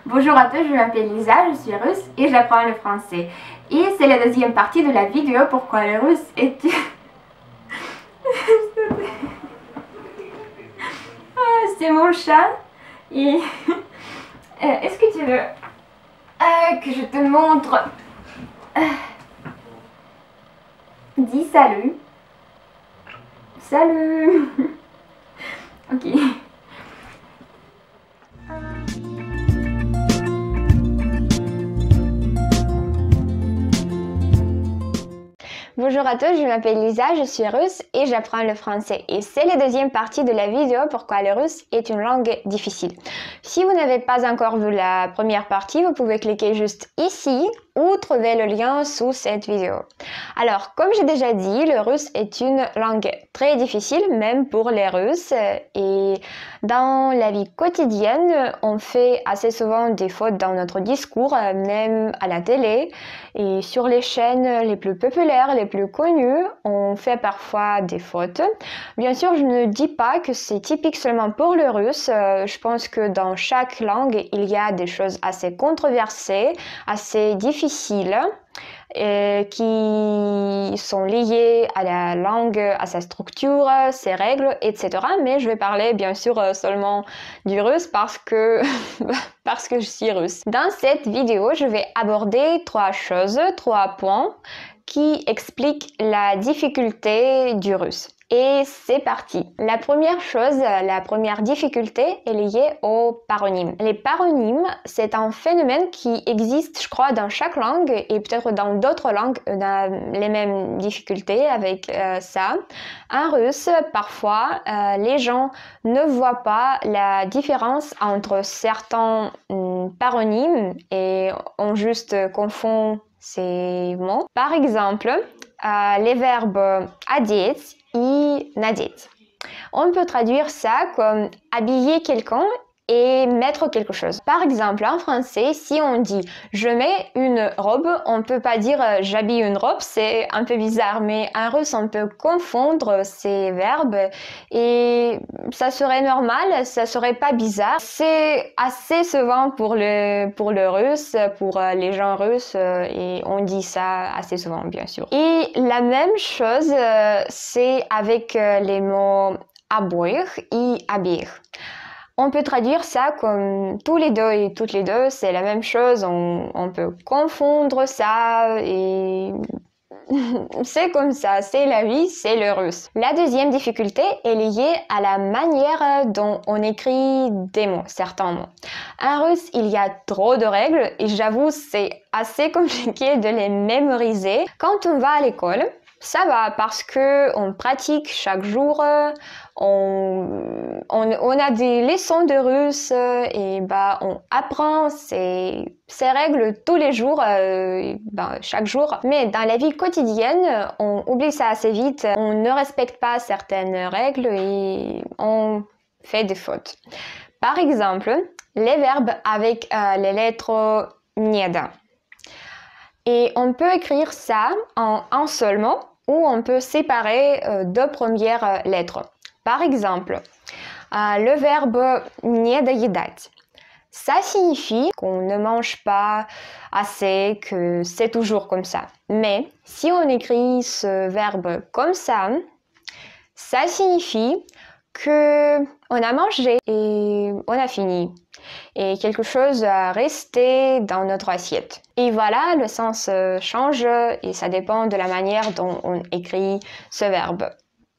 Bonjour à tous, je m'appelle Lisa, je suis russe et j'apprends le français. Et c'est la deuxième partie de la vidéo pourquoi le russe est... c'est mon chat. Et... Est-ce que tu veux que je te montre... Dis salut. Salut. Ok. Bonjour à tous, je m'appelle Lisa, je suis russe et j'apprends le français. Et c'est la deuxième partie de la vidéo pourquoi le russe est une langue difficile. Si vous n'avez pas encore vu la première partie, vous pouvez cliquer juste ici ou trouver le lien sous cette vidéo. Alors, comme j'ai déjà dit, le russe est une langue très difficile, même pour les Russes. Et dans la vie quotidienne, on fait assez souvent des fautes dans notre discours, même à la télé. Et sur les chaînes les plus populaires, les plus connues, on fait parfois des fautes. Bien sûr, je ne dis pas que c'est typique seulement pour le russe. Je pense que dans chaque langue, il y a des choses assez controversées, assez difficiles, qui sont liées à la langue, à sa structure, ses règles, etc. Mais je vais parler bien sûr seulement du russe parce que je suis russe. Dans cette vidéo, je vais aborder trois points qui expliquent la difficulté du russe. Et c'est parti. La première chose, la première difficulté est liée aux paronymes. Les paronymes, c'est un phénomène qui existe, je crois, dans chaque langue et peut-être dans d'autres langues, on a les mêmes difficultés avec ça. En russe, parfois, les gens ne voient pas la différence entre certains paronymes et on juste confond ces mots. Par exemple, les verbes одеть et надеть. On peut traduire ça comme habiller quelqu'un et mettre quelque chose. Par exemple, en français, si on dit « je mets une robe », on ne peut pas dire « j'habille une robe », c'est un peu bizarre, mais en russe, on peut confondre ces verbes et ça serait normal, ça serait pas bizarre. C'est assez souvent pour le russe, pour les gens russes, et on dit ça assez souvent, bien sûr. Et la même chose, c'est avec les mots « обоих » et « обеих ». On peut traduire ça comme tous les deux et toutes les deux, c'est la même chose, on peut confondre ça et c'est comme ça, c'est la vie, c'est le russe. La deuxième difficulté est liée à la manière dont on écrit des mots, certains mots. En russe, il y a trop de règles et j'avoue, c'est assez compliqué de les mémoriser. Quand on va à l'école, ça va parce que on pratique chaque jour, on a des leçons de russe et on apprend ces règles tous les jours, chaque jour. Mais dans la vie quotidienne, on oublie ça assez vite, on ne respecte pas certaines règles et on fait des fautes. Par exemple, les verbes avec les lettres nieda. Et on peut écrire ça en un seul mot ou on peut séparer deux premières lettres. Par exemple, le verbe не доедать. Ça signifie qu'on ne mange pas assez, que c'est toujours comme ça. Mais si on écrit ce verbe comme ça signifie que on a mangé et on a fini. Et quelque chose a resté dans notre assiette. Et voilà, le sens change et ça dépend de la manière dont on écrit ce verbe.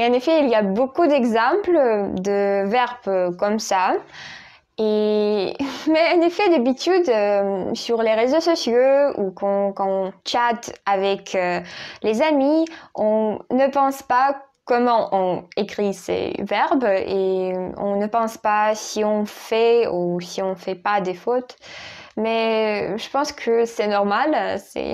Et en effet, il y a beaucoup d'exemples de verbes comme ça. Mais en effet, d'habitude, sur les réseaux sociaux ou quand on chatte avec les amis, on ne pense pas comment on écrit ces verbes et on ne pense pas si on fait ou si on fait pas des fautes. Mais je pense que c'est normal, c'est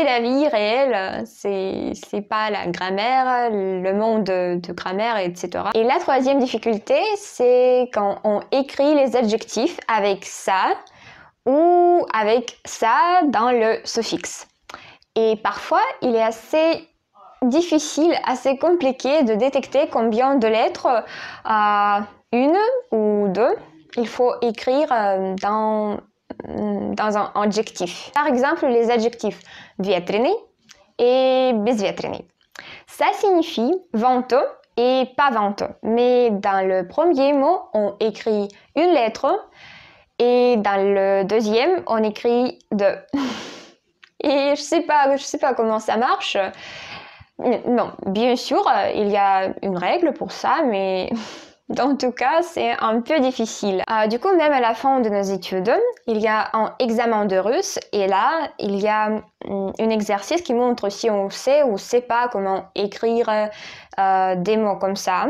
la vie réelle, c'est pas la grammaire, le monde de grammaire, etc. Et la troisième difficulté, c'est quand on écrit les adjectifs avec ça ou avec ça dans le suffixe. Et parfois, il est assez difficile, assez compliqué de détecter combien de lettres, une ou deux, il faut écrire dans un adjectif. Par exemple, les adjectifs ветреный et безветренный. Ça signifie venteux et pas venteux. Mais dans le premier mot, on écrit une lettre et dans le deuxième, on écrit deux. Et je sais pas comment ça marche. Non, bien sûr, il y a une règle pour ça, mais en tout cas, c'est un peu difficile. Du coup, même à la fin de nos études, il y a un examen de russe et là, il y a un exercice qui montre si on sait ou sait pas comment écrire des mots comme ça.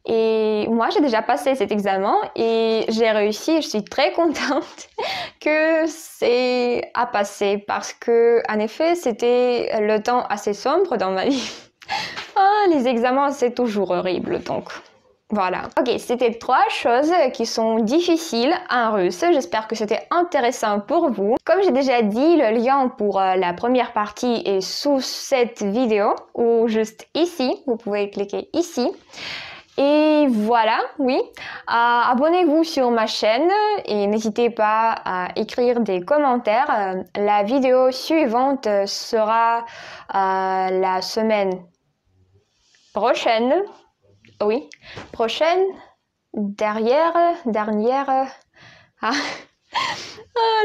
Et moi, j'ai déjà passé cet examen et j'ai réussi. Je suis très contente que c'est à passer parce que, en effet, c'était le temps assez sombre dans ma vie. Les examens, c'est toujours horrible, donc voilà. Ok, c'était 3 choses qui sont difficiles en russe. J'espère que c'était intéressant pour vous. Comme j'ai déjà dit, le lien pour la première partie est sous cette vidéo ou juste ici. Vous pouvez cliquer ici. Et voilà, oui, abonnez-vous sur ma chaîne et n'hésitez pas à écrire des commentaires. La vidéo suivante sera la semaine prochaine. Oui, prochaine, dernière.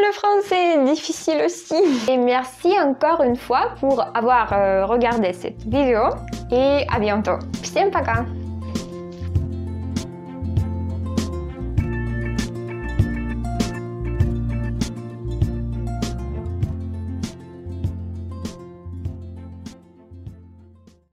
Le français est difficile aussi. Et merci encore une fois pour avoir regardé cette vidéo et à bientôt. Всем пока!